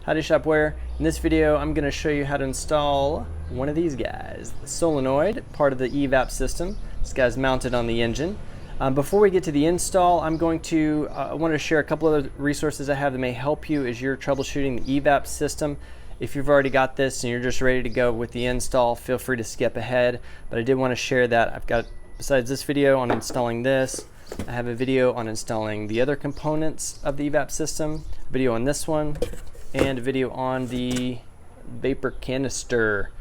Howdy Shopware. In this video I'm going to show you how to install one of these guys, the solenoid, part of the Evap system. This guy's mounted on the engine. Before we get to the install, I want to share a couple of resources I have that may help you as you're troubleshooting the Evap system. If you've already got this and you're just ready to go with the install, feel free to skip ahead, but I did want to share that I've got, besides this video on installing this, I have a video on installing the other components of the Evap system, a video on this one, and a video on the vapor canister.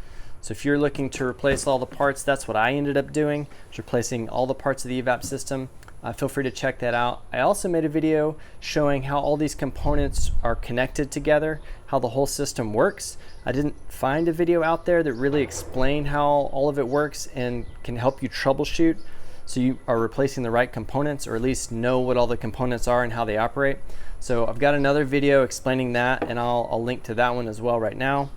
So if you're looking to replace all the parts, that's what I ended up doing, replacing all the parts of the Evap system. Feel free to check that out. I also made a video showing how all these components are connected together, how the whole system works. I didn't find a video out there that really explained how all of it works and can help you troubleshoot so you are replacing the right components, or at least know what all the components are and how they operate. So I've got another video explaining that, and I'll link to that one as well right now,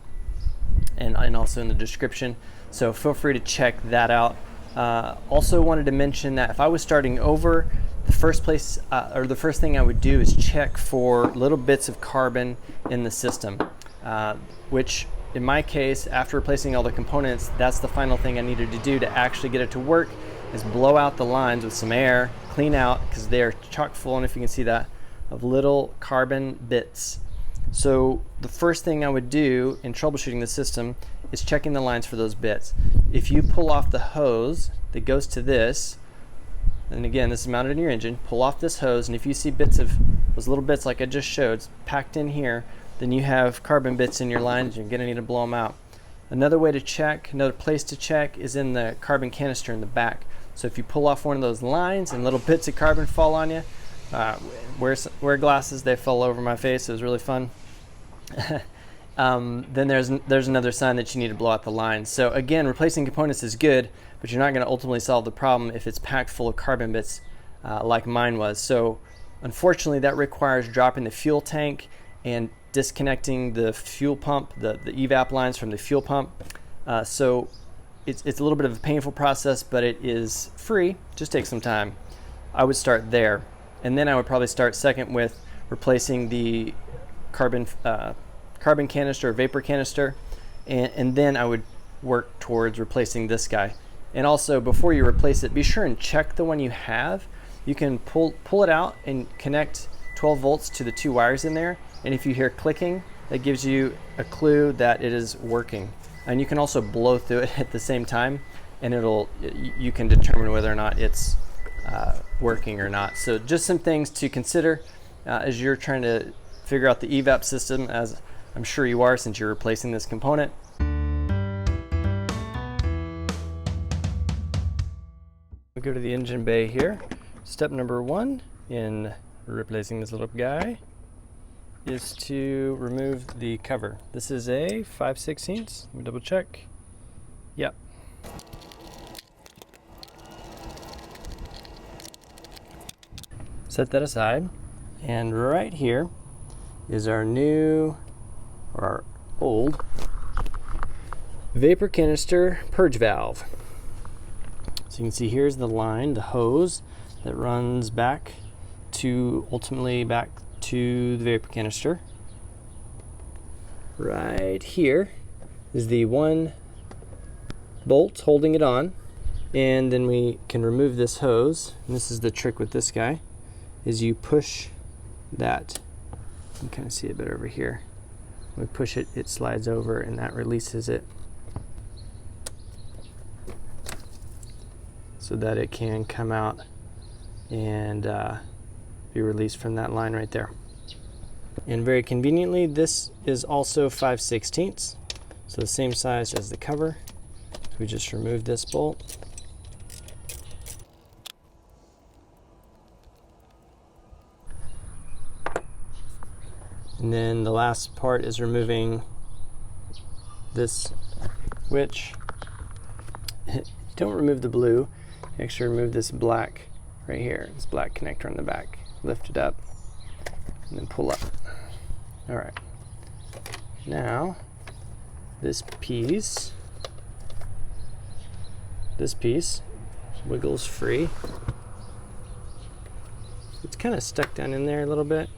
and also in the description. So feel free to check that out. Also wanted to mention that if I was starting over, the first thing I would do is check for little bits of carbon in the system, which in my case, after replacing all the components, that's the final thing I needed to do to actually get it to work, is blow out the lines with some air, clean out, because they're chock full, and if you can see that, of little carbon bits. So the first thing I would do in troubleshooting the system is checking the lines for those bits. If you pull off the hose that goes to this, and again this is mounted in your engine, pull off this hose, and if you see bits of those little bits like I just showed packed in here, then you have carbon bits in your lines. You're going to need to blow them out. Another way to check, another place to check, is in the carbon canister in the back. So if you pull off one of those lines and little bits of carbon fall on you, wear glasses, they fell over my face, it was really fun. Then there's another sign that you need to blow out the lines. So again, replacing components is good, but you're not going to ultimately solve the problem if it's packed full of carbon bits like mine was. So unfortunately that requires dropping the fuel tank and disconnecting the fuel pump, the Evap lines from the fuel pump. So it's a little bit of a painful process, but it is free. Just take some time. I would start there, and then I would probably start second with replacing the carbon canister or vapor canister, and then I would work towards replacing this guy. And also, before you replace it, be sure and check the one you have. You can pull it out and connect 12 volts to the two wires in there, and if you hear clicking, that gives you a clue that it is working. And you can also blow through it at the same time, and you can determine whether or not it's working or not. So just some things to consider as you're trying to figure out the Evap system, as I'm sure you are since you're replacing this component. We'll go to the engine bay here. Step number one in replacing this little guy is to remove the cover. This is a 5/16. Let me double check. Yep. Set that aside, and right here is our new, or our old, vapor canister purge valve. So you can see here's the line, the hose that runs ultimately back to the vapor canister. Right here is the one bolt holding it on, and then we can remove this hose. And this is the trick with this guy, is you push that. You can kind of see it better over here. When we push it, it slides over, and that releases it so that it can come out and be released from that line right there. And very conveniently, this is also 5/16, so the same size as the cover. We just remove this bolt. And then the last part is removing this, which don't remove the blue, actually remove this black right here, this black connector on the back. Lift it up and then pull up. All right, now this piece wiggles free. It's kind of stuck down in there a little bit.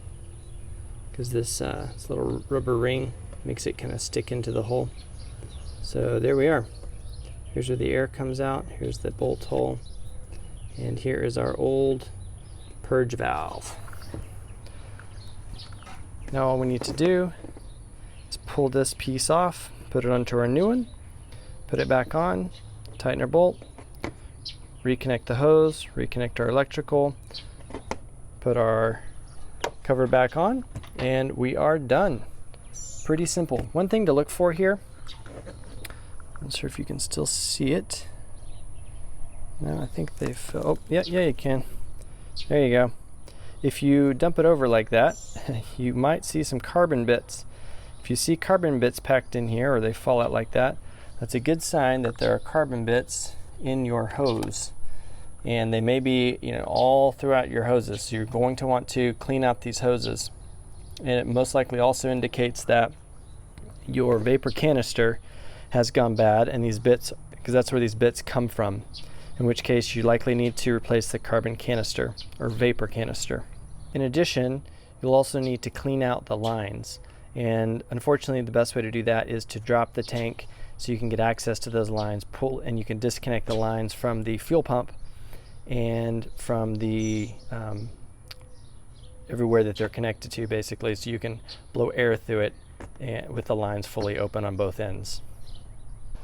because this little rubber ring makes it kind of stick into the hole. So there we are. Here's where the air comes out. Here's the bolt hole. And here is our old purge valve. Now all we need to do is pull this piece off, put it onto our new one, put it back on, tighten our bolt, reconnect the hose, reconnect our electrical, put our cover back on, and we are done. Pretty simple. One thing to look for here, I'm not sure if you can still see it. No, I think they've, oh, yeah, you can. There you go. If you dump it over like that, you might see some carbon bits. If you see carbon bits packed in here, or they fall out like that, that's a good sign that there are carbon bits in your hose. And they may be, all throughout your hoses. So you're going to want to clean out these hoses. And it most likely also indicates that your vapor canister has gone bad, and these bits, because that's where these bits come from. In which case you likely need to replace the carbon canister or vapor canister. In addition, you'll also need to clean out the lines. And unfortunately, the best way to do that is to drop the tank so you can get access to those lines, and you can disconnect the lines from the fuel pump and from the everywhere that they're connected to, basically, so you can blow air through it with the lines fully open on both ends.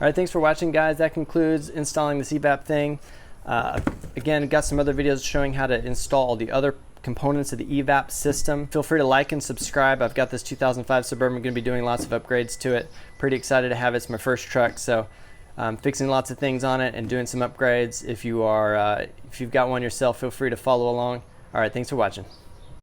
All right, thanks for watching, guys. That concludes installing this Evap thing. Again, I've got some other videos showing how to install the other components of the Evap system. Feel free to like and subscribe. I've got this 2005 Suburban. I'm going to be doing lots of upgrades to it. Pretty excited to have it. It's my first truck, so I'm fixing lots of things on it and doing some upgrades. If you've got one yourself, feel free to follow along. All right, thanks for watching.